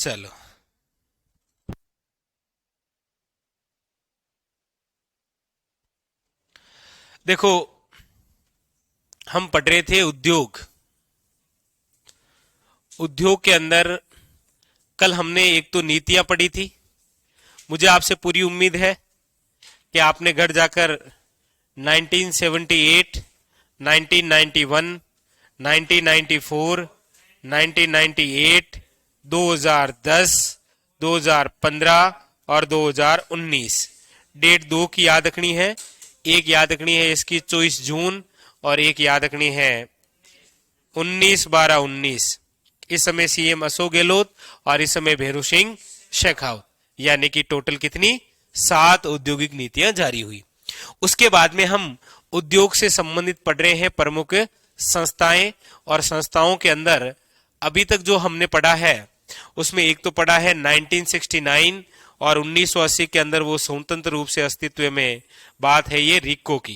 चलो, देखो, हम पढ़ रहे थे उद्योग। उद्योग के अंदर कल हमने एक तो नीतियां पढ़ी थी। मुझे आपसे पूरी उम्मीद है कि आपने घर जाकर 1978, 1991, 1994, 1998, 2010, 2015 और 2019 डेट दो की याद रखनी है। एक याद रखनी है इसकी 24 जून और एक याद रखनी है 19/12/19। इस समय सीएम अशोक गहलोत और इस समय भैरू सिंह शेखावत, यानी कि टोटल कितनी 7 औद्योगिक नीतियां जारी हुई। उसके बाद में हम उद्योग से संबंधित पढ़ रहे हैं प्रमुख संस्थाएं, और संस्थाओं के अंदर अभी तक जो हमने पढ़ा है उसमें एक तो पढ़ा है 1969 और 1980 के अंदर वो स्वतंत्र रूप से अस्तित्व में बात है ये रिको की।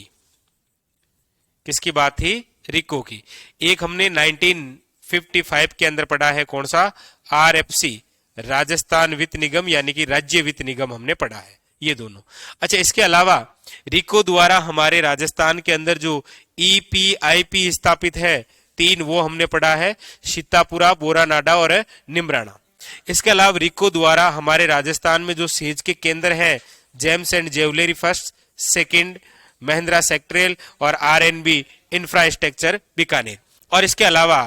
किसकी बात थी? रिको की। एक हमने 1955 के अंदर पढ़ा है कौन सा? आरएफसी, राजस्थान वित्त निगम, यानी कि राज्य वित्त निगम हमने पढ़ा है ये दोनों। अच्छा, इसके अलावा रिको द्वारा हमारे राजस्थान के अंदर जो ईपीआईपी स्थापित है 3, वो हमने पढ़ा है, सीतापुरा, बोरानाडा और निमराना। इसके अलावा रिको द्वारा हमारे राजस्थान में जो सेज के केंद्र हैं, gems and jewellery first, second, Mahindra सेक्ट्रेल और आरएनबी इंफ्रास्ट्रक्चर बीकानेर। और इसके अलावा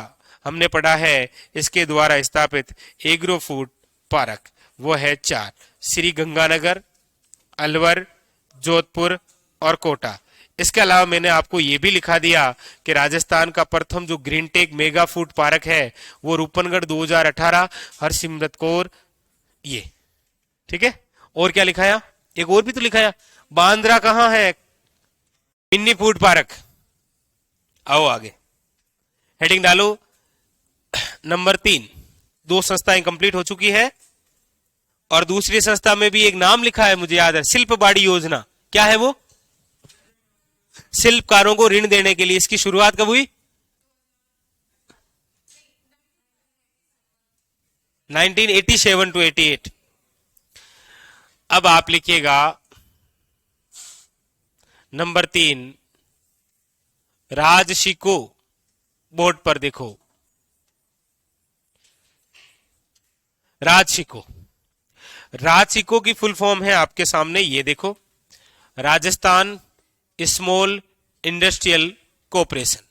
हमने पढ़ा है इसके द्वारा स्थापित एग्रो फूड पार्क, वो है 4, श्री गंगानगर, अलवर, जोधपुर और कोटा। इसके अलावा मैंने आपको यह भी लिखा दिया कि राजस्थान का प्रथम जो green tech mega food park है वो रूपनगढ़ 2018, हरसिमरत कौर, ये ठीक है। और क्या लिखाया? एक और भी तो लिखाया, बांद्रा कहां है? Mini food park. आओ आगे हेडिंग डालो। नंबर 3, 2 संस्थाएं कंप्लीट हो चुकी है और दूसरी संस्था में भी एक नाम लिखा है, मुझे याद है, शिल्पबाड़ी योजना। क्या है वो? शिल्पकारों को ऋण देने के लिए। इसकी शुरुआत कब हुई? 1987 to 88। अब आप लिखिएगा नंबर 3, राजशिको। बोर्ड पर देखो, राजशिको। राजशिको की फुल फॉर्म है आपके सामने, ये देखो, राजस्थान स्मॉल इंडस्ट्रियल कॉरपोरेशन,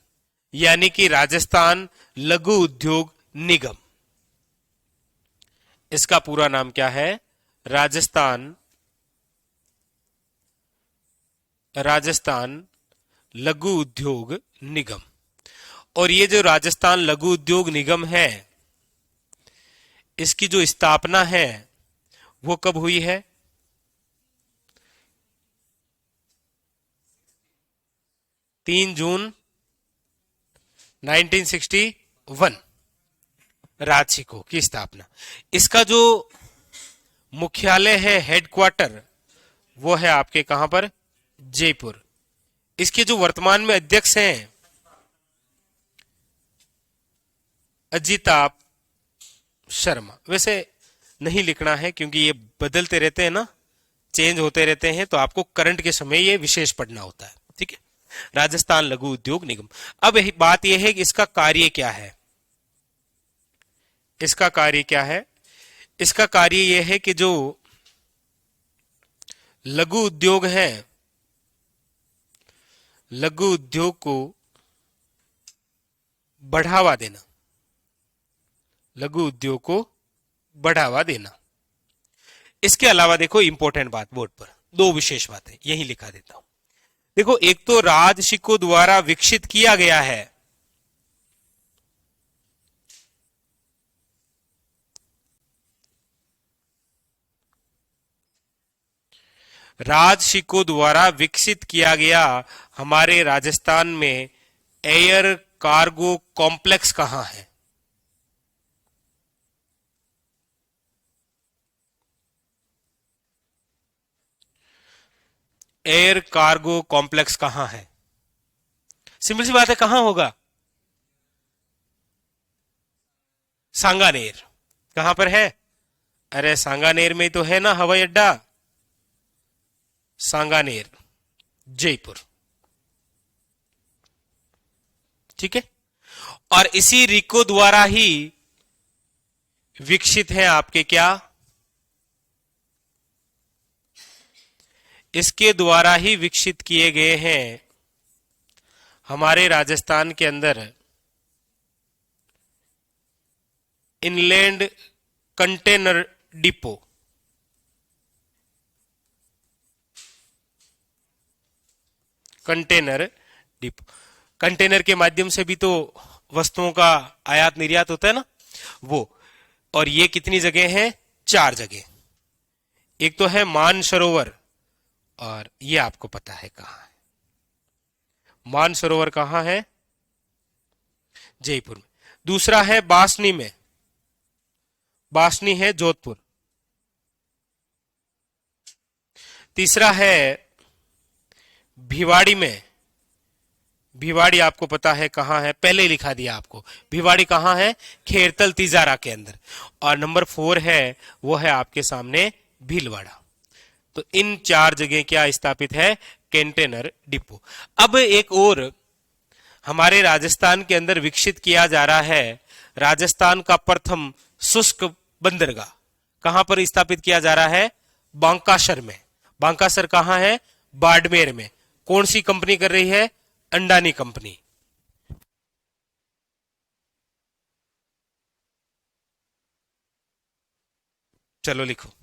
यानी कि राजस्थान लघु उद्योग निगम। इसका पूरा नाम क्या है? राजस्थान लघु उद्योग निगम। और ये जो राजस्थान लघु उद्योग निगम है, इसकी जो स्थापना है वो कब हुई है? 3 जून 1961, राजशिको की स्थापना। इसका जो मुख्यालय है, हेडक्वार्टर, वो है आपके कहां पर? जयपुर। इसके जो वर्तमान में अध्यक्ष हैं अजिताभ शर्मा। वैसे नहीं लिखना है क्योंकि ये बदलते रहते हैं ना, चेंज होते रहते हैं, तो आपको करंट के समय ये विशेष पढ़ना होता है, ठीक है। राजस्थान लघु उद्योग निगम। अब बात यह है कि इसका कार्य क्या है। इसका कार्य क्या है? इसका कार्य यह है कि जो लघु उद्योग है, लघु उद्योग को बढ़ावा देना। लघु उद्योग को बढ़ावा देना। इसके अलावा देखो इंपॉर्टेंट बात बोर्ड पर, 2 विशेष बातें यही लिखा देता हूं। देखो, एक तो राजशिको द्वारा विकसित किया गया है, राजशिको द्वारा विकसित किया गया हमारे राजस्थान में एयर कार्गो कॉम्प्लेक्स कहां है? एयर कार्गो कॉम्प्लेक्स कहां है? सिंपल सी बात है, कहां होगा? सांगानेर। कहां पर है? अरे सांगानेर में तो है ना हवाई अड्डा, सांगानेर, जयपुर। ठीक है। और इसी रिको द्वारा ही विकसित है आपके क्या, इसके द्वारा ही विकसित किए गए हैं हमारे राजस्थान के अंदर inland container depot. Container depot, container के माध्यम से भी तो वस्तुओं का आयात निर्यात होता है ना, वो। और ये कितनी जगह है, 4 जगह। एक तो है मानसरोवर, और ये आपको पता है कहां है, मानसरोवर कहां है, जयपुर में। दूसरा है बासनी में, बासनी है जोधपुर। तीसरा है भिवाड़ी में, भिवाड़ी आपको पता है कहां है, पहले ही लिखा दिया आपको, भिवाड़ी कहां है, खेरतल तिजारा के अंदर। और नंबर 4 है, वो है आपके सामने भीलवाड़ा। तो इन 4 जगह क्या स्थापित है, कंटेनर डिपो। अब एक और हमारे राजस्थान के अंदर विकसित किया जा रहा है, राजस्थान का प्रथम शुष्क बंदरगाह कहां पर स्थापित किया जा रहा है, बांकासर में। बांकासर कहां है, बाड़मेर में। कौन सी कंपनी कर रही है, अंडानी कंपनी। चलो लिखो।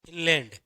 इंग्लैंड।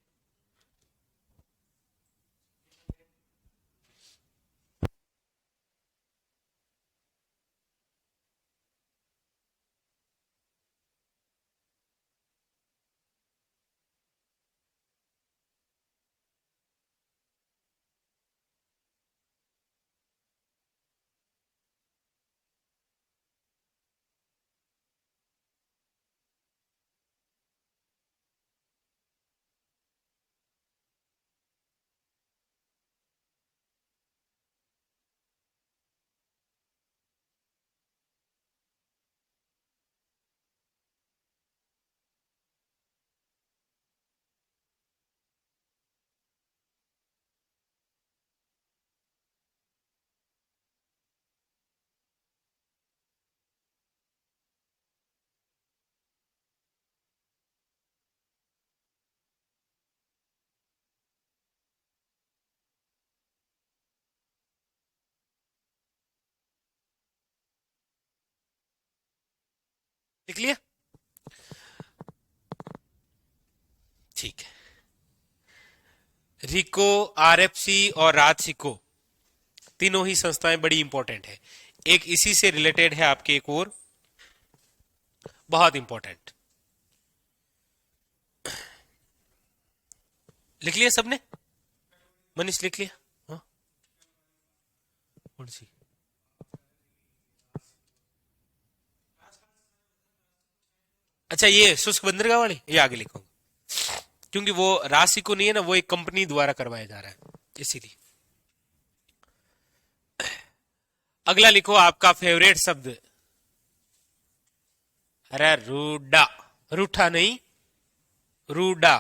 लिख लिया, ठीक है। रिको, आरएफसी और राजसिको, तीनों ही संस्थाएं बड़ी इंपॉर्टेंट है। एक इसी से रिलेटेड है आपके, एक और बहुत इंपॉर्टेंट, लिख लिया सबने? मनीष लिख लिया? हाँ, कौन सी? अच्छा, ये शुष्क बंदरगाह वाली, ये आगे लिखूंगा, क्योंकि वो राशि को नहीं है ना, वो एक कंपनी द्वारा करवाया जा रहा है, इसीलिए। अगला लिखो आपका फेवरेट शब्द। अरे रूडा, रूठा नहीं, रूडा।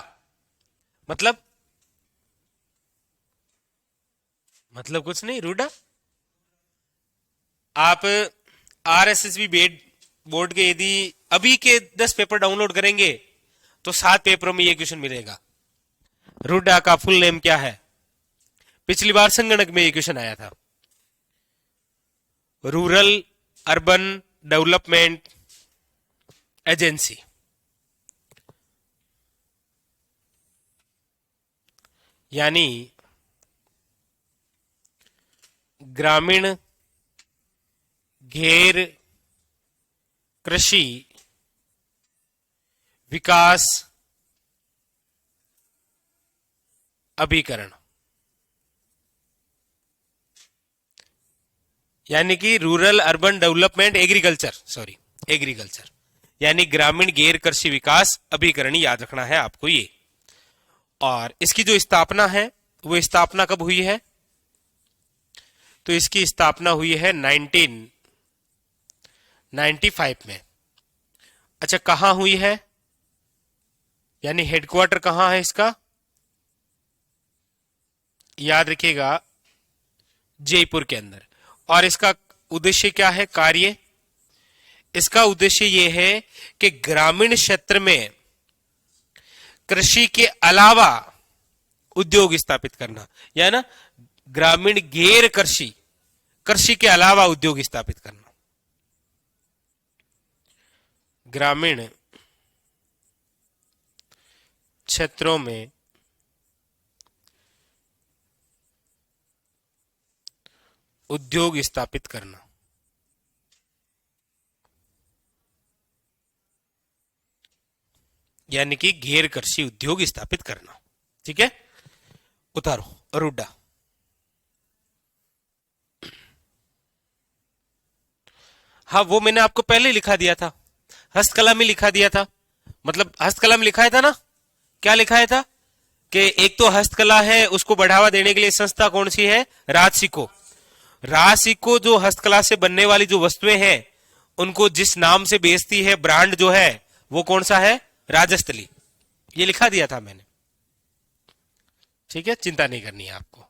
मतलब, मतलब कुछ नहीं, रूडा। आप आरएसएसबी बोर्ड के यदि अभी के 10 पेपर डाउनलोड करेंगे तो 7 पेपरों में ये क्वेश्चन मिलेगा। रूडा का फुल नेम क्या है? पिछली बार संगणक में ये क्वेश्चन आया था। रूरल अर्बन डेवलपमेंट एजेंसी, यानी ग्रामीण घेर कृषि विकास अभिकरण, यानी कि rural urban development agriculture, sorry, agriculture, यानी ग्रामीण गैर कृषि विकास अभिकरण, याद रखना है आपको ये। और इसकी जो स्थापना है, वो स्थापना कब हुई है? तो इसकी स्थापना हुई है 1995 में। अच्छा, कहां हुई है, यानी हेडक्वार्टर कहां है इसका? याद रखिएगा, जयपुर के अंदर। और इसका उद्देश्य क्या है, कार्य? इसका उद्देश्य यह है कि ग्रामीण क्षेत्र में कृषि के अलावा उद्योग स्थापित करना, या ना ग्रामीण गैर कृषि, कृषि के अलावा उद्योग स्थापित करना। ग्रामीण क्षेत्रों में उद्योग स्थापित करना, यानी कि गैर कृषि उद्योग स्थापित करना। ठीक है, उतारो रूडा। हाँ, वो मैंने आपको पहले लिखा दिया था, हस्तकला में लिखा दिया था। मतलब हस्तकला में लिखाया था ना, क्या लिखाया था कि एक तो हस्तकला है, उसको बढ़ावा देने के लिए संस्था कौन सी है? राजसिको। राजसिको जो हस्तकला से बनने वाली जो वस्तुएं हैं, उनको जिस नाम से बेचती है, ब्रांड जो है, वो कौन सा है? राजस्थली। ये लिखा दिया था मैंने। ठीक है, चिंता नहीं करनी है आपको।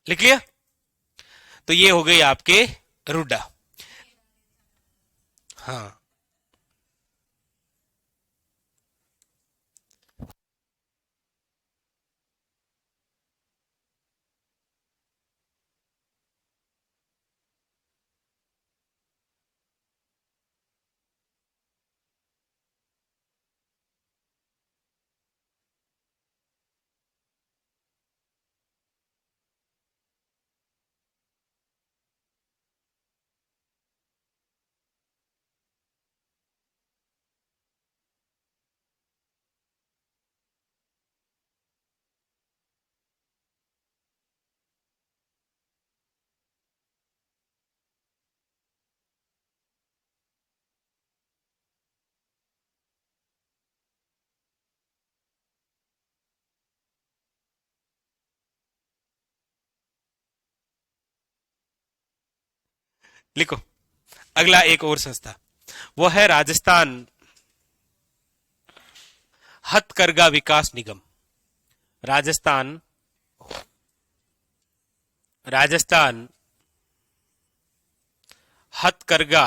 लिख लिया? तो ये हो गई आपके रूडा। हाँ, लिखो। अगला एक और संस्था, वो है राजस्थान हथकरघा विकास निगम। राजस्थान राजस्थान हथकरघा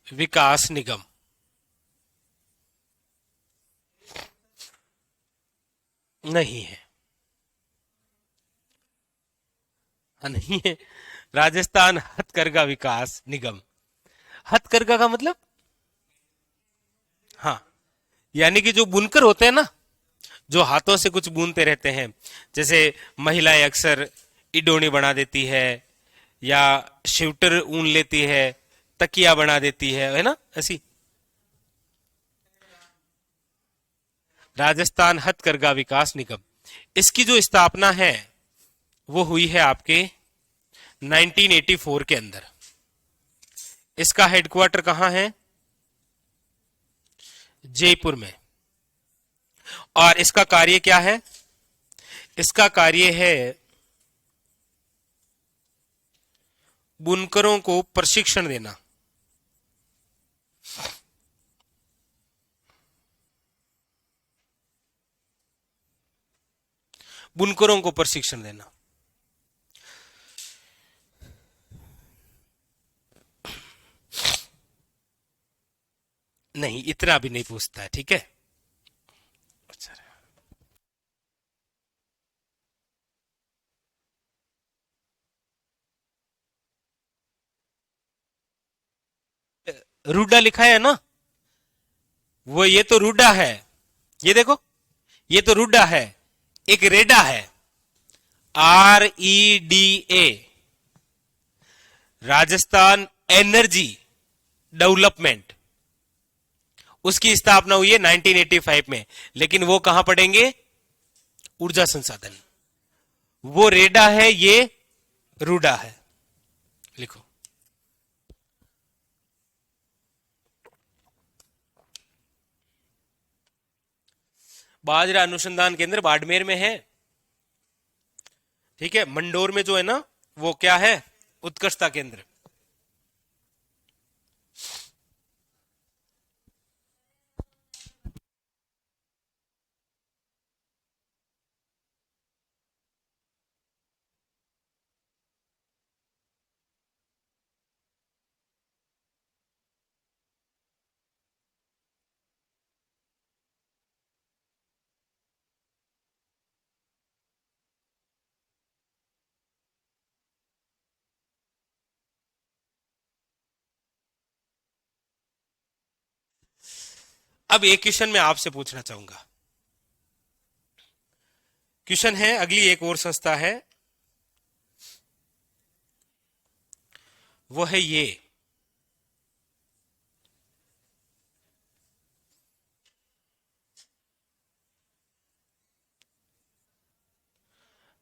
विकास निगम। नहीं है। नहीं है। राजस्थान हथकरघा विकास निगम। हथकरघा का मतलब, हाँ, यानी कि जो बुनकर होते हैं ना, जो हाथों से कुछ बुनते रहते हैं, जैसे महिलाएं अक्सर इडोनी बना देती है, या स्वेटर ऊन लेती है, तकिया बना देती है ना, ऐसी। राजस्थान हथकरघा विकास निगम, इसकी जो स्थापना है वो हुई है आपके 1984 के अंदर। इसका हेडक्वार्टर कहां है? जयपुर में। और इसका कार्य क्या है? इसका कार्य है बुनकरों को प्रशिक्षण देना। बुनकरों को प्रशिक्षण देना। नहीं, इतना भी नहीं पूछता है, ठीक है। अच्छा, रूडा लिखा है ना, वो ये तो रूडा है। ये देखो, ये तो रूडा है। एक रेडा है, REDA, राजस्थान एनर्जी डेवलपमेंट। उसकी स्थापना हुई है 1985 में, लेकिन वो कहां पढ़ेंगे? ऊर्जा संसाधन। वो रेडा है, ये रूडा है। लिखो। बाजरा अनुसंधान केंद्र बाड़मेर में है, ठीक है। मंडोर में जो है ना, वो क्या है? उत्कृष्टता केंद्र। अब एक क्वेश्चन मैं आपसे पूछना चाहूंगा। क्वेश्चन है, अगली एक और संस्था है, वो है ये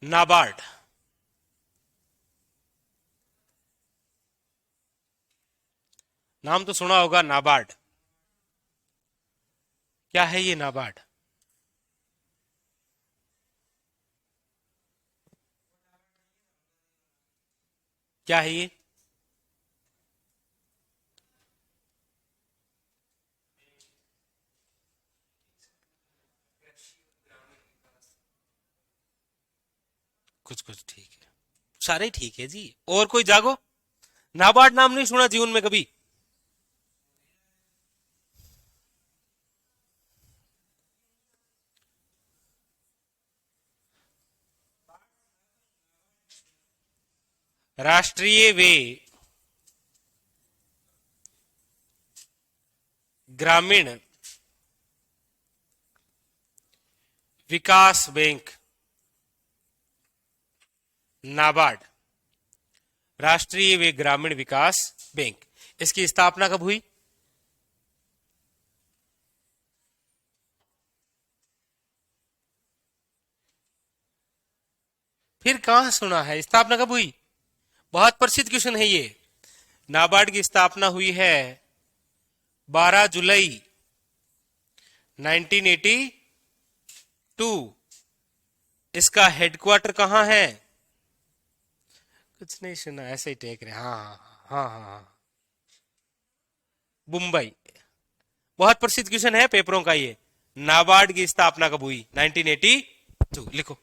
नाबार्ड। नाम तो सुना होगा, नाबार्ड। क्या है ये नाबार्ड? क्या है ये? कुछ कुछ ठीक है, सारे ठीक है जी। और कोई जागो, नाबार्ड नाम नहीं सुना जीवन में कभी? राष्ट्रीय वे ग्रामीण विकास बैंक, नाबार्ड, राष्ट्रीय वे ग्रामीण विकास बैंक, इसकी स्थापना कब हुई? फिर कहां सुना है? स्थापना कब हुई? बहुत प्रसिद्ध क्वेश्चन है ये। नाबार्ड की स्थापना हुई है 12 जुलाई 1982। इसका हेडक्वार्टर कहां है? कुछ नहीं सुना, ऐसे ही टेक रहे। हाँ हाँ हाँ हाँ, मुंबई। बहुत प्रसिद्ध क्वेश्चन है पेपरों का ये। नाबार्ड की स्थापना कब हुई? 1982। लिखो।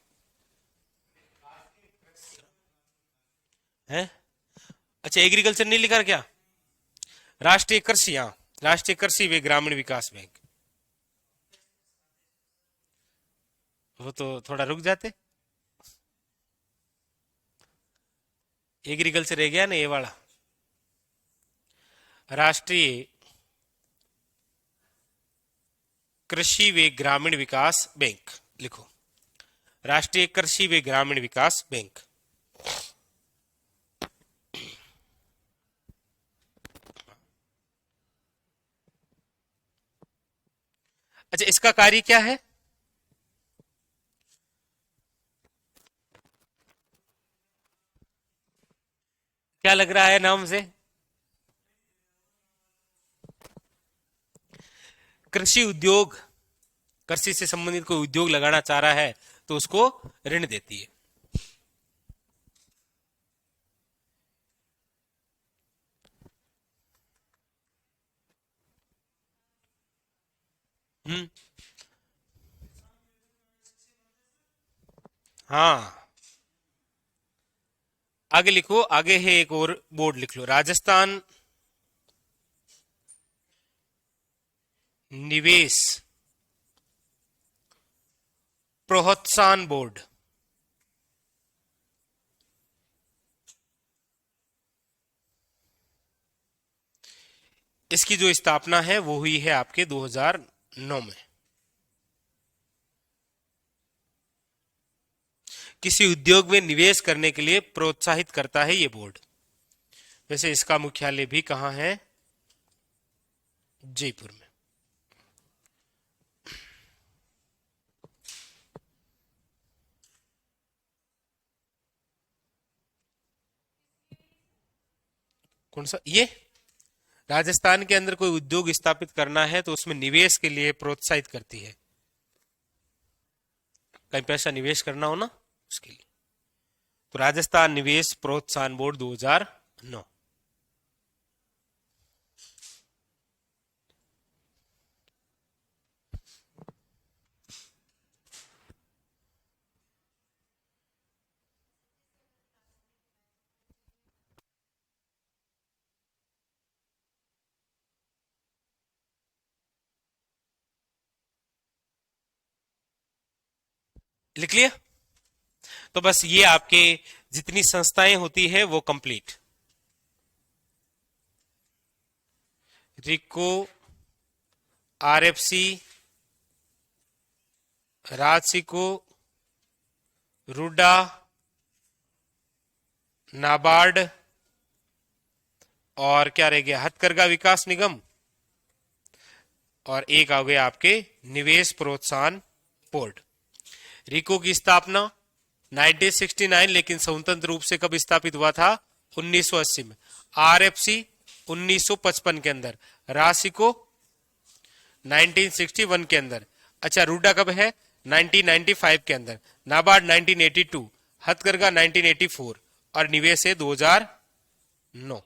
है? अच्छा, एग्रीकल्चर नहीं लिखा क्या? राष्ट्रीय कृषि, हाँ, राष्ट्रीय कृषि वे ग्रामीण विकास बैंक। वो तो थोड़ा रुक जाते। एग्रीकल्चर रह गया ना ये वाला। राष्ट्रीय कृषि वे ग्रामीण विकास बैंक लिखो। राष्ट्रीय कृषि वे ग्रामीण विकास बैंक। अच्छा, इसका कार्य क्या है? क्या लग रहा है नाम से? कृषि उद्योग, कृषि से संबंधित कोई उद्योग लगाना चाह रहा है तो उसको ऋण देती है। हम्म। हाँ, आगे लिखो, आगे है एक और बोर्ड लिख लो। राजस्थान निवेश प्रोत्साहन बोर्ड। इसकी जो स्थापना है वो हुई है आपके 2009 में। किसी उद्योग में निवेश करने के लिए प्रोत्साहित करता है ये बोर्ड। वैसे इसका मुख्यालय भी कहां है? जयपुर में। कौन सा ये? राजस्थान के अंदर कोई उद्योग स्थापित करना है तो उसमें निवेश के लिए प्रोत्साहित करती है। कहीं पैसा निवेश करना हो ना, उसके लिए। तो राजस्थान निवेश प्रोत्साहन बोर्ड 2009। लिख लिया? तो बस ये आपके जितनी संस्थाएं होती है वो कंप्लीट। रिको, आरएफसी, राजसिको, रूडा, नाबार्ड, और क्या रह गया? हथकरघा विकास निगम, और एक आ गया आपके निवेश प्रोत्साहन बोर्ड। रिको की स्थापना 1969, लेकिन स्वतंत्र रूप से कब स्थापित हुआ था? 1980 में। आरएफसी 1955 के अंदर। रासिको 1961 के अंदर। अच्छा, रूडा कब है? 1995 के अंदर। नाबार्ड 1982, हथकरघा 1984, और निवेश है 2009।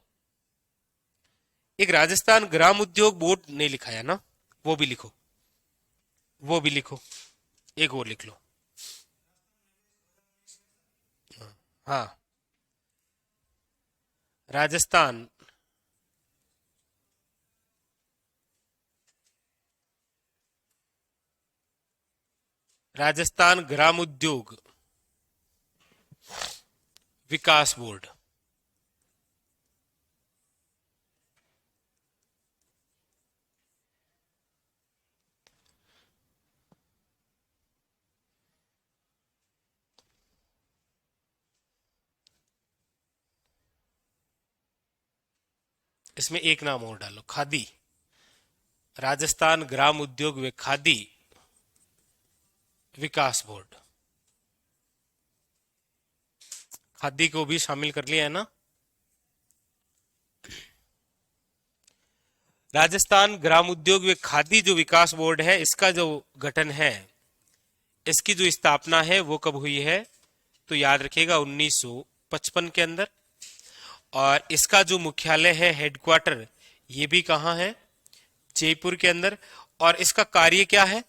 एक राजस्थान ग्राम उद्योग बोर्ड नहीं लिखा है ना, वो भी लिखो। वो भी लिखो, एक और लिख लो। हाँ, राजस्थान राजस्थान ग्राम उद्योग विकास बोर्ड। इसमें एक नाम और डालो, खादी। राजस्थान ग्राम उद्योग व खादी विकास बोर्ड। खादी को भी शामिल कर लिया है ना। राजस्थान ग्राम उद्योग व खादी जो विकास बोर्ड है, इसका जो गठन है, इसकी जो स्थापना है वो कब हुई है, तो याद रखिएगा 1955 के अंदर। और इसका जो मुख्यालय है, हेडक्वार्टर, ये भी कहां है, जयपुर के अंदर। और इसका कार्य क्या है,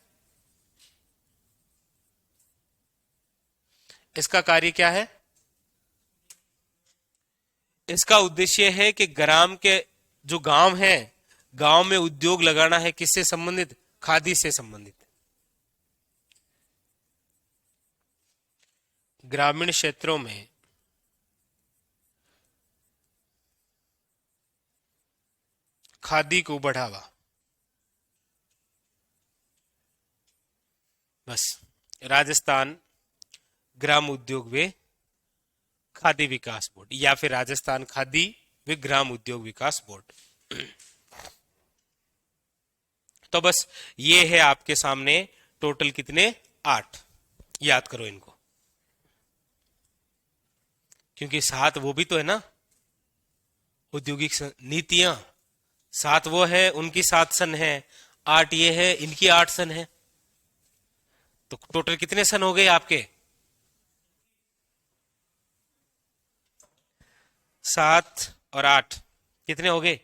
इसका कार्य क्या है, इसका उद्देश्य है कि ग्राम के जो गांव है, गांव में उद्योग लगाना है, किससे संबंधित, खादी से संबंधित। ग्रामीण क्षेत्रों में खादी को बढ़ावा। बस, राजस्थान ग्राम उद्योग व खादी विकास बोर्ड, या फिर राजस्थान खादी व ग्राम उद्योग विकास बोर्ड। तो बस ये है आपके सामने टोटल कितने, 8। याद करो इनको, क्योंकि 7 वो भी तो है ना, औद्योगिक नीतियां। 7 वो है, उनकी 7 सन है, 8 ये है, इनकी 8 सन है। तो टोटल कितने सन हो गए आपके, 7 और 8 कितने हो गए।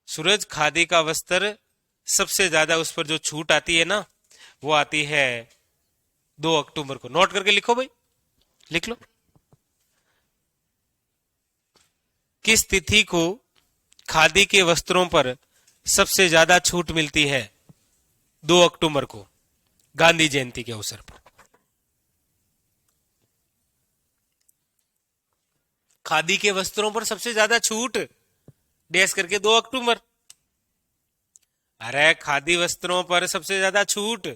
सूरज, खादी का वस्त्र सबसे ज्यादा उस पर जो छूट आती है ना, वो आती है 2 अक्टूबर को। नोट करके लिखो भाई, लिख लो। किस तिथि को खादी के वस्त्रों पर सबसे ज्यादा छूट मिलती है, 2 अक्टूबर को, गांधी जयंती के अवसर पर। खादी के वस्त्रों पर सबसे ज्यादा छूट, डैश करके 2 अक्टूबर। अरे खादी वस्त्रों पर सबसे ज्यादा छूट,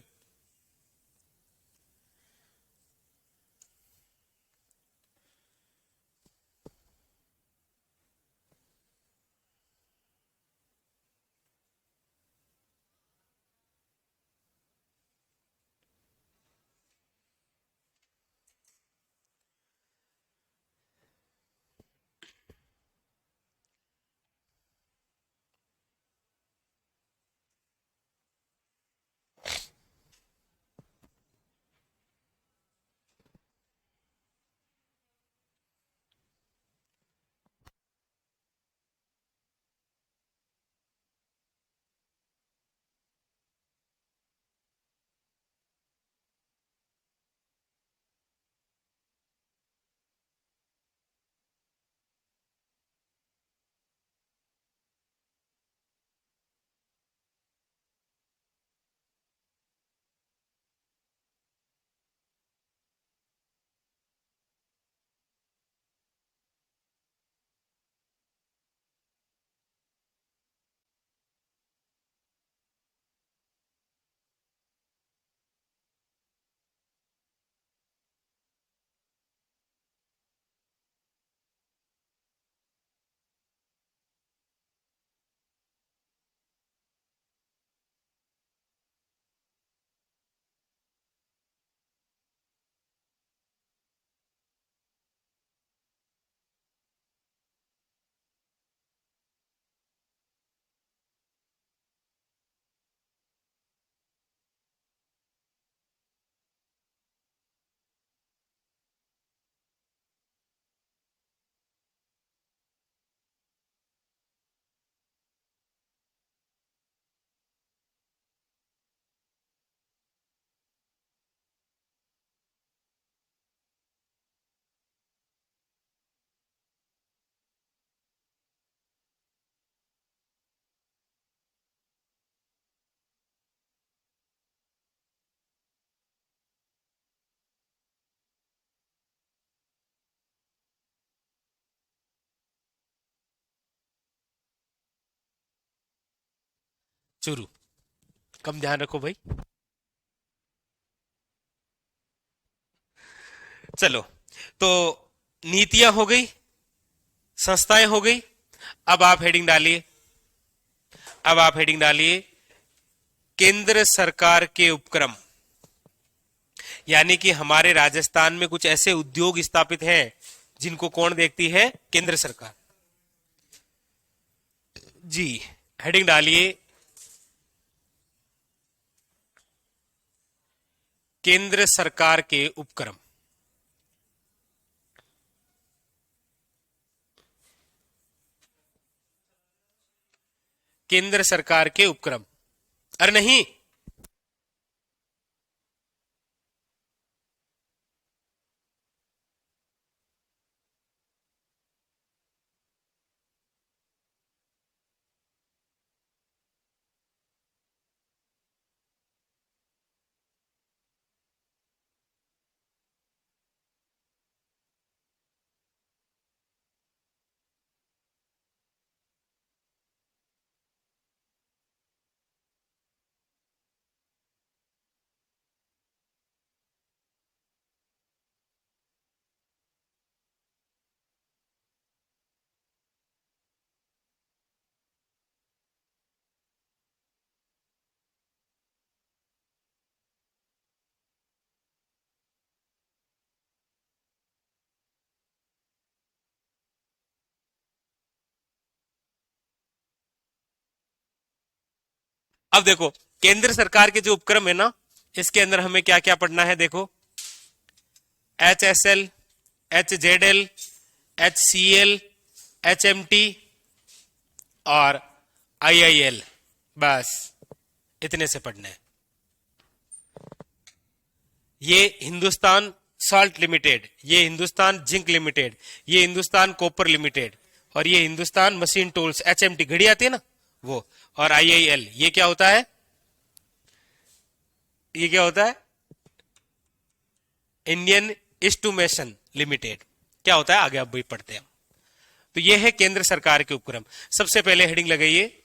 चूरू। कम ध्यान रखो भाई। चलो, तो नीतियां हो गई, संस्थाएं हो गई। अब आप हेडिंग डालिए, अब आप हेडिंग डालिए केंद्र सरकार के उपक्रम। यानी कि हमारे राजस्थान में कुछ ऐसे उद्योग स्थापित हैं जिनको कौन देखती है? केंद्र सरकार। जी, हेडिंग डालिए केंद्र सरकार के उपक्रम। केंद्र सरकार के उपक्रम। अरे नहीं, अब देखो केंद्र सरकार के जो उपक्रम है ना, इसके अंदर हमें क्या क्या पढ़ना है? देखो, HSL, HZL, HCL, HMT और IIL, बस इतने से पढ़ना है। ये हिंदुस्तान साल्ट लिमिटेड, ये हिंदुस्तान जिंक लिमिटेड, ये हिंदुस्तान कॉपर लिमिटेड, और ये हिंदुस्तान मशीन टूल्स, HMT घड़ी आती है ना वो, और IIL ये क्या होता है? ये क्या होता है? Indian instrumentation limited. क्या होता है आगे आप भी पढ़ते हैं। तो ये है केंद्र सरकार के उपक्रम। सबसे पहले हेडिंग लगाइए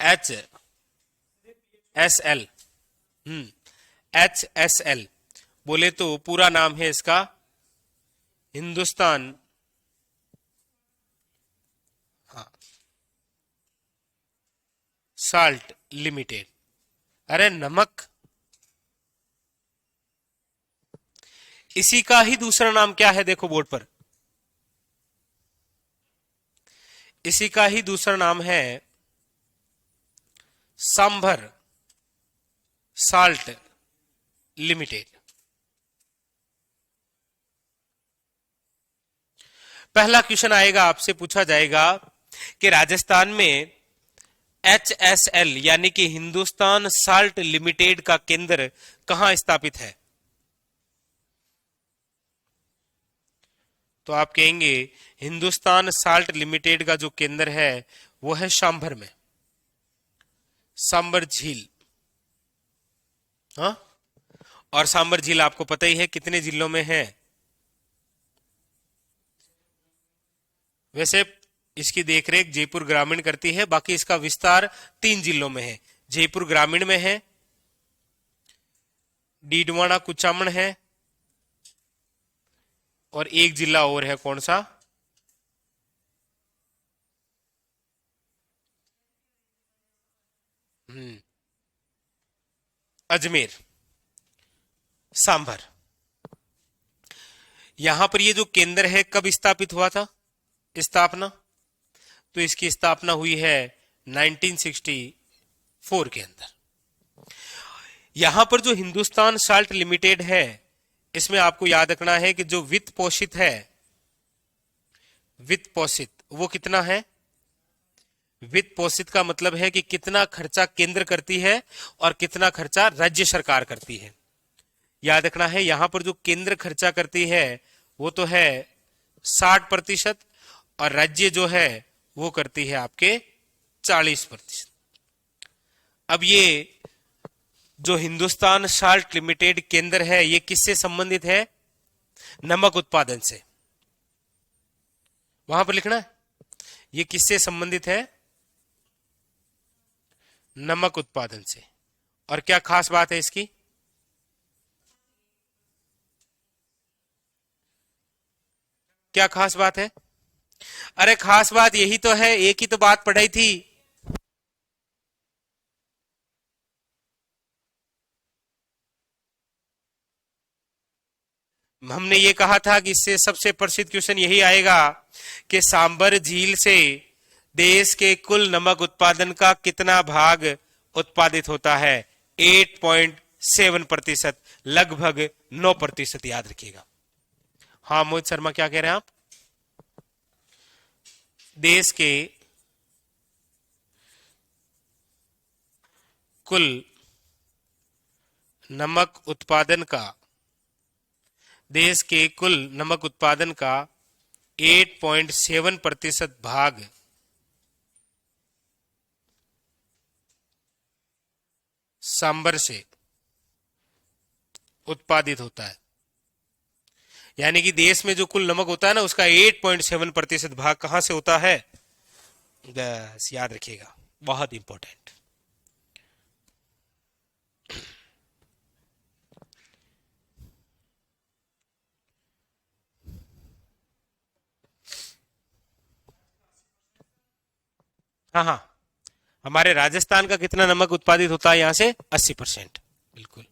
HSL। HSL बोले तो पूरा नाम है इसका हिंदुस्तान, हाँ, साल्ट लिमिटेड। अरे नमक, इसी का ही दूसरा नाम क्या है? देखो बोर्ड पर, इसी का ही दूसरा नाम है सांभर साल्ट लिमिटेड। पहला क्वेश्चन आएगा, आपसे पूछा जाएगा कि राजस्थान में HSL यानी कि हिंदुस्तान साल्ट लिमिटेड का केंद्र कहां स्थापित है? तो आप कहेंगे हिंदुस्तान साल्ट लिमिटेड का जो केंद्र है वो है सांभर में, सांभर झील। हाँ, और सांभर झील आपको पता ही है कितने जिलों में है? वैसे इसकी देखरेख जयपुर ग्रामीण करती है, बाकी इसका विस्तार 3 जिलों में है। जयपुर ग्रामीण में है, डीडवाना कुचामन है, और एक जिला और है, कौन सा? अजमेर, सांभर। यहां पर ये जो केंद्र है कब स्थापित हुआ था? स्थापना, तो इसकी स्थापना हुई है 1964 के अंदर। यहां पर जो हिंदुस्तान साल्ट लिमिटेड है, इसमें आपको याद रखना है कि जो वित्त पोषित है, वित्त पोषित वो कितना है? वित्त पोषित का मतलब है कि कितना खर्चा केंद्र करती है और कितना खर्चा राज्य सरकार करती है। याद रखना है यहां पर जो केंद्र खर्चा करती है वो तो है 60%, और राज्य जो है वो करती है आपके 40%। अब ये जो हिंदुस्तान साल्ट लिमिटेड केंद्र है ये किससे संबंधित है? नमक उत्पादन से। वहां पर लिखना है ये किससे संबंधित है? नमक उत्पादन से। और क्या खास बात है इसकी? क्या खास बात है? अरे खास बात यही तो है, एक ही तो बात पढ़ाई थी। हमने ये कहा था कि इससे सबसे प्रसिद्ध क्वेश्चन यही आएगा कि सांबर झील से देश के कुल नमक उत्पादन का कितना भाग उत्पादित होता है? 8.7%, लगभग 9%, याद रखिएगा। हाँ मोहित शर्मा, क्या कह रहे हैं आप? देश के कुल नमक उत्पादन का, देश के कुल नमक उत्पादन का 8.7% भाग सांबर से उत्पादित होता है। यानी कि देश में जो कुल नमक होता है ना, उसका 8.7% भाग कहां से होता है? बस याद रखिएगा, बहुत इंपॉर्टेंट। हाँ हाँ, हमारे राजस्थान का कितना नमक उत्पादित होता है यहां से? 80%। बिल्कुल।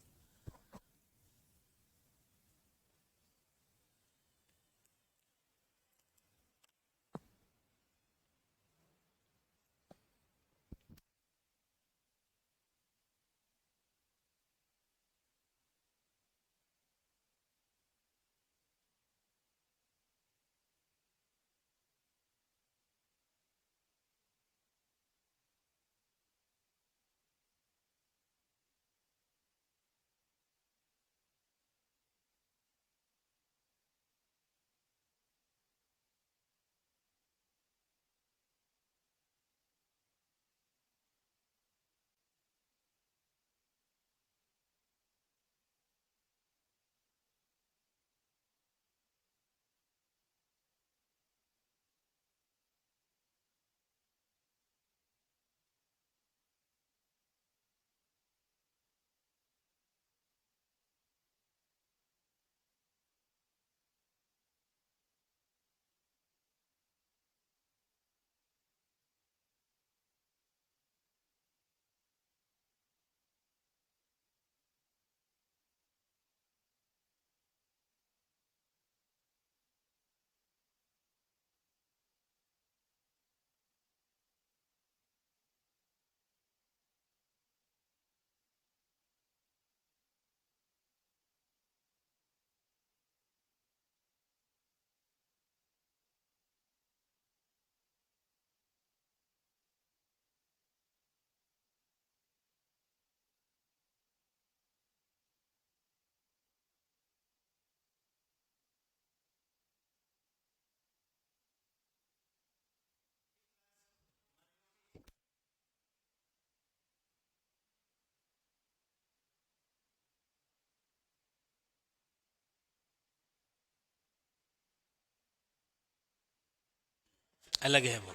अलग है वो।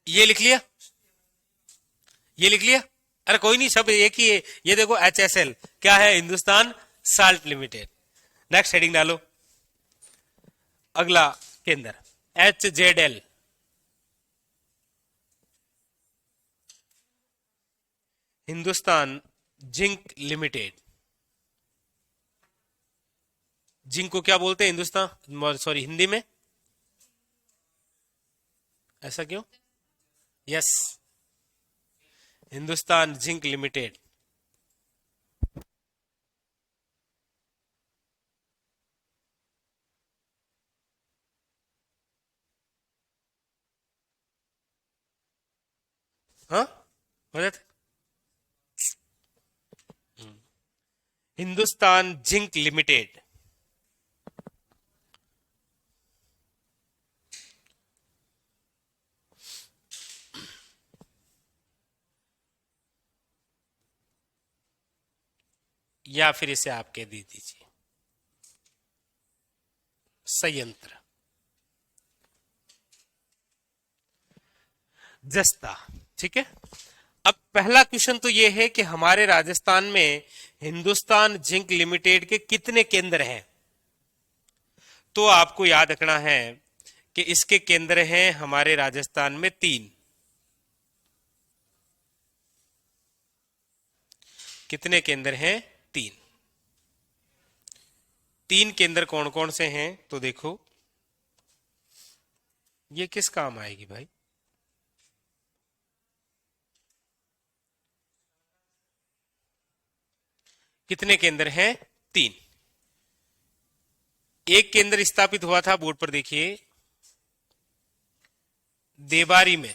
ये लिख लिया? ये लिख लिया? अरे कोई नहीं, सब एक ही है। ये देखो HSL क्या है? Hindustan salt limited. Next heading डालो, अगला के अंदर HZL, Hindustan zinc limited. Zinc को क्या बोलते हैं हिंदुस्तान, सॉरी हिंदी में? ऐसा क्यों? Yes, Hindustan zinc limited. हाँ, हो जाता। Hindustan zinc limited. या फिर इसे आप कह दीजिए संयंत्र, जस्ता। ठीक है, पहला क्वेश्चन तो यह है कि हमारे राजस्थान में हिंदुस्तान जिंक लिमिटेड के कितने केंद्र हैं। तो आपको याद रखना है कि इसके केंद्र हैं हमारे राजस्थान में 3। कितने केंद्र हैं? 3। 3 केंद्र कौन कौन से हैं? तो देखो, ये किस काम आएगी भाई? कितने केंद्र हैं? 3। एक केंद्र स्थापित हुआ था, बोर्ड पर देखिए, देबारी में।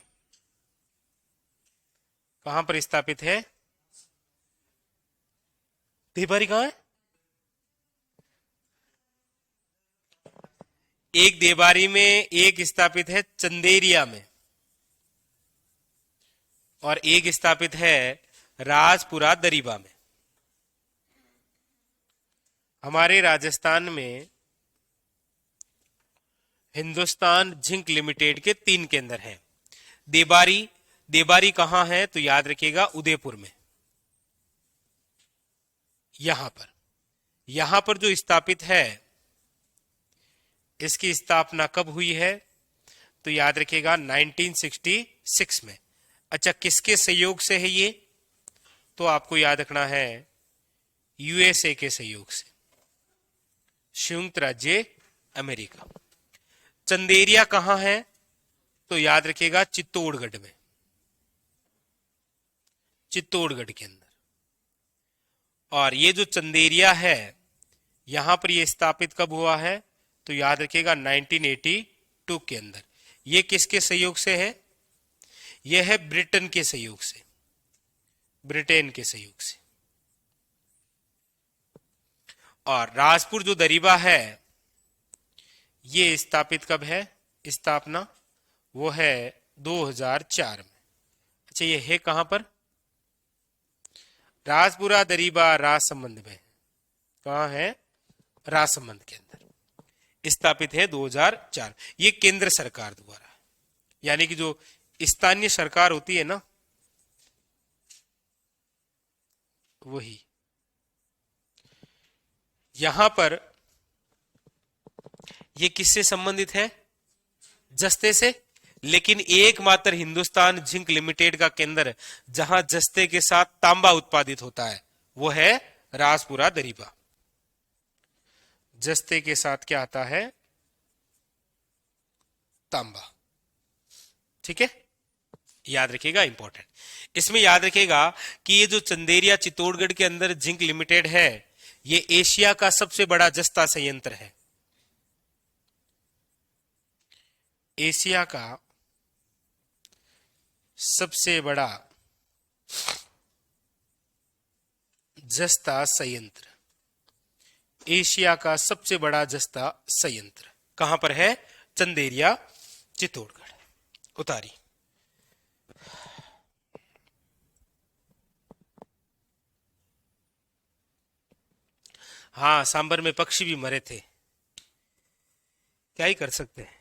कहां पर स्थापित है? देबारी कहां है? एक देबारी में, एक स्थापित है चंदेरिया में, और एक स्थापित है राजपुरा दरीबा में। हमारे राजस्थान में हिंदुस्तान जिंक लिमिटेड के 3 केंद्र हैं। देबारी, देबारी कहां है? तो याद रखिएगा उदयपुर में। यहां पर जो स्थापित है, इसकी स्थापना कब हुई है? तो याद रखिएगा 1966 में। अच्छा, किसके सहयोग से है ये? तो आपको याद रखना है यूएसए के सहयोग से, संयुक्त राज्य अमेरिका। चंदेरिया कहां है? तो याद रखिएगा चित्तौड़गढ़ में, चित्तौड़गढ़ के अंदर। और ये जो चंदेरिया है, यहां पर ये स्थापित कब हुआ है? तो याद रखिएगा 1982 के अंदर। ये किसके सहयोग से है? यह है ब्रिटेन के सहयोग से, ब्रिटेन के सहयोग से। और राजपुर जो दरीबा है, ये स्थापित कब है? स्थापना वो है 2004 में। अच्छा, ये है कहां पर? राजपुरा दरीबा राजसमंद में। कहां है? राजसमंद के अंदर स्थापित है 2004। ये केंद्र सरकार द्वारा, यानी कि जो स्थानीय सरकार होती है ना, वही। यहां पर ये किससे संबंधित है? जस्ते से। लेकिन एकमात्र हिंदुस्तान जिंक लिमिटेड का केंद्र जहां जस्ते के साथ तांबा उत्पादित होता है, वो है राजपुरा दरीबा। जस्ते के साथ क्या आता है? तांबा। ठीक है, याद रखिएगा, इंपॉर्टेंट। इसमें याद रखिएगा कि ये जो चंदेरिया चित्तौड़गढ़ के अंदर जिंक लिमिटेड है, ये एशिया का सबसे बड़ा जस्ता संयंत्र है। एशिया का सबसे बड़ा जस्ता संयंत्र, एशिया का सबसे बड़ा जस्ता संयंत्र कहां पर है? चंदेरिया, चित्तौड़गढ़। उतारी। हाँ, सांबर में पक्षी भी मरे थे, क्या ही कर सकते हैं।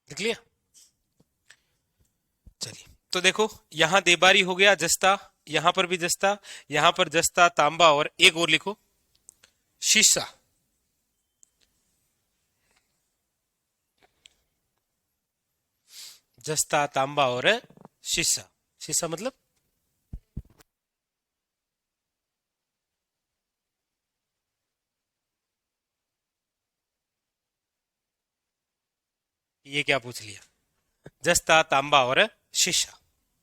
लिख लिया। चलिए, तो देखो यहां देबारी हो गया, जस्ता, यहां पर भी जस्ता, यहां पर जस्ता तांबा, और एक और लिखो शीशा। जस्ता तांबा और शीशा। शीशा मतलब ये क्या पूछ लिया, जस्ता तांबा और शीशा।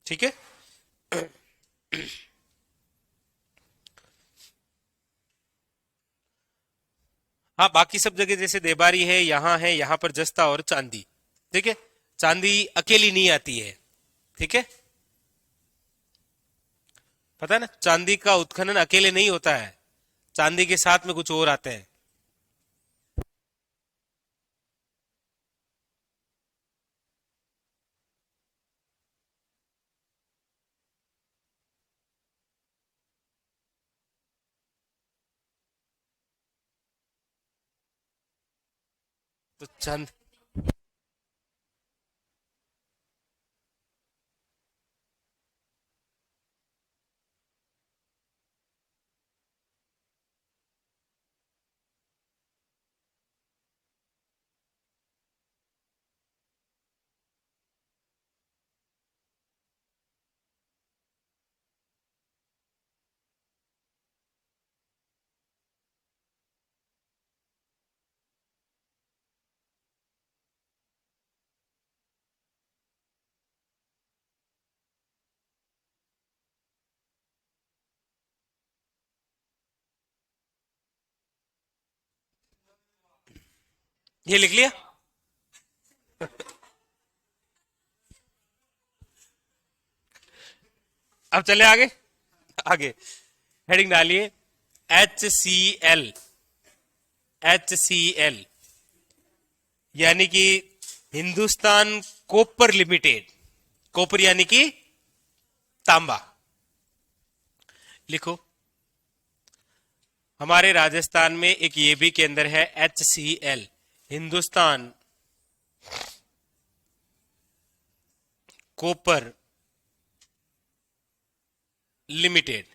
ठीक है। हाँ, बाकी सब जगह जैसे देबारी है, यहाँ पर जस्ता और चांदी। ठीक है। चांदी अकेली नहीं आती है। ठीक है। पता है ना, चांदी का उत्खनन अकेले नहीं होता है, चांदी के साथ में कुछ और आते हैं। तो चांद ये लिख लिया। अब चले आगे। आगे हेडिंग डालिए HCl। HCl यानी कि हिंदुस्तान कॉपर लिमिटेड। कॉपर यानी कि तांबा। लिखो, हमारे राजस्थान में एक ये भी केंद्र है HCl, Hindustan copper limited.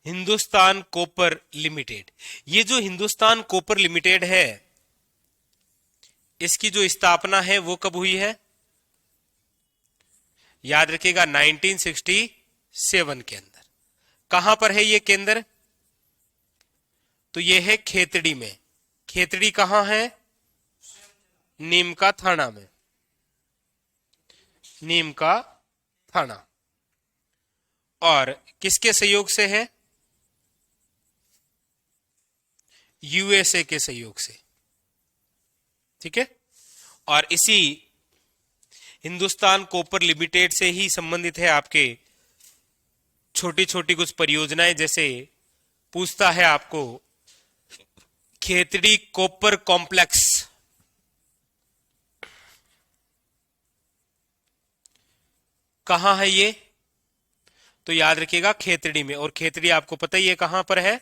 Hindustan copper limited. ये जो हिंदुस्तान कॉपर लिमिटेड है, इसकी जो स्थापना है वो कब हुई है, याद रखिएगा 1967 के अंदर। कहां पर है ये केंद्र, तो ये है खेतड़ी में। खेतड़ी कहां है, नीम का थाना में। नीम का थाना। और किसके सहयोग से है, यूएसए के सहयोग से। ठीक है। और इसी हिंदुस्तान कॉपर लिमिटेड से ही संबंधित है आपके छोटी छोटी कुछ परियोजनाएं, जैसे पूछता है आपको खेतड़ी कॉपर कॉम्प्लेक्स कहां है ये, तो याद रखिएगा खेतड़ी में। और खेतड़ी आपको पता ही है कहां पर है,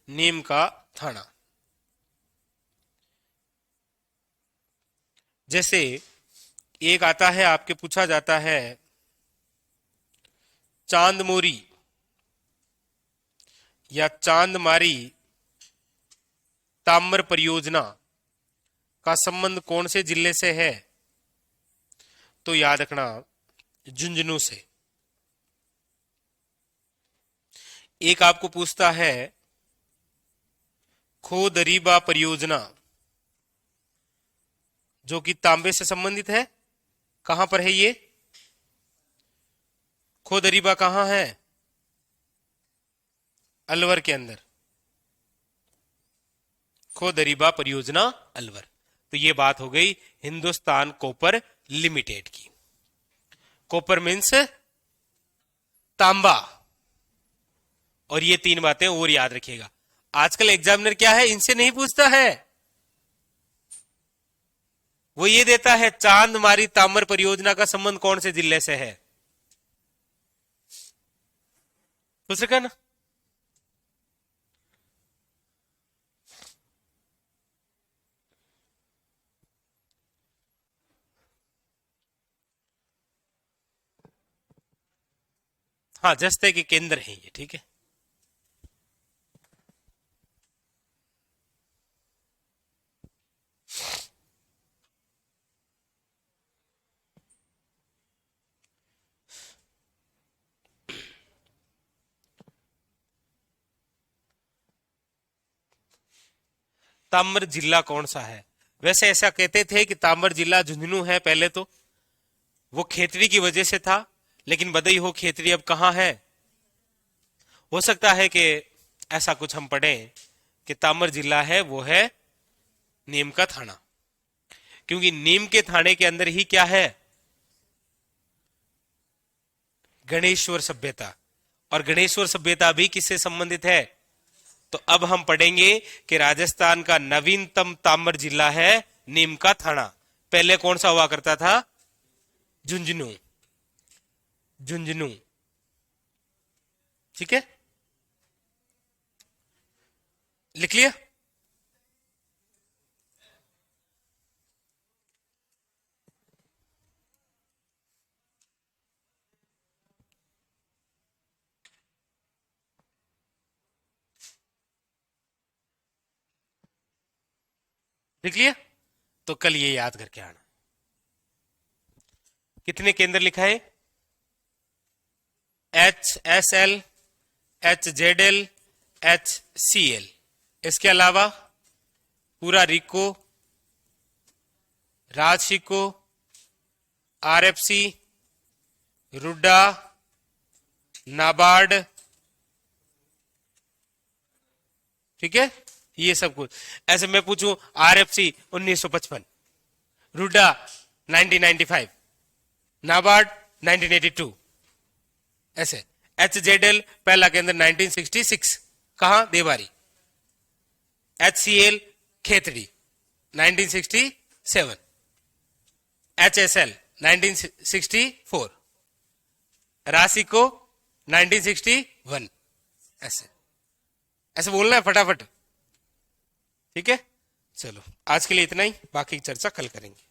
नीम का थाना। जैसे एक आता है आपके, पूछा जाता है चांदमोरी या चांदमारी ताम्र परियोजना का संबंध कौन से जिले से है, तो याद रखना झुंझुनू से। एक आपको पूछता है खोदरीबा परियोजना, जो कि तांबे से संबंधित है, कहां पर है ये, खोदरीबा कहां है, अलवर के अंदर। खोदरीबा परियोजना अलवर। तो ये बात हो गई हिंदुस्तान कॉपर लिमिटेड की। कॉपर मीन्स तांबा। और ये तीन बातें और याद रखिएगा। आजकल एग्जामिनर क्या है, इनसे नहीं पूछता है, वो ये देता है चांदमारी ताम्र परियोजना का संबंध कौन से जिले से है, पूछ रखा ना। हाँ, जस्ते के केंद्र हैं ये, ठीक है। ताम्र जिला कौन सा है? वैसे ऐसा कहते थे कि ताम्र जिला झुंझुनू है पहले तो, वो खेतड़ी की वजह से था, लेकिन बदई हो खेतड़ी अब कहां है। हो सकता है कि ऐसा कुछ हम पढ़ें कि ताम्र जिला है वो है नीम का थाना, क्योंकि नीम के थाने के अंदर ही क्या है, गणेश्वर सभ्यता, और गणेश्वर सभ्यता भी किससे संबंधित है। तो अब हम पढ़ेंगे कि राजस्थान का नवीनतम ताम्र जिला है नीम का थाना। पहले कौन सा हुआ करता था? झुंझुनू। झुंझुनू, ठीक है, लिख लिया। लिख लिया, तो कल ये याद करके आना। कितने केंद्र लिखा है? HSL, HZL, HCL। इसके अलावा पूरा रिको, राजशिको, RFC, रुड्डा, नाबार्ड, ठीक है, ये सब कुछ। ऐसे मैं पूछूं RFC 1955, रुड्डा 1995, नाबार्ड 1982, ऐसे। HZL पहला केंद्र 1966, कहां? देवारी। HCL खेतड़ी 1967, HSL 1964, राशिको 1961, ऐसे ऐसे बोलना है फटाफट, ठीक है। चलो आज के लिए इतना ही, बाकी चर्चा कल करेंगे।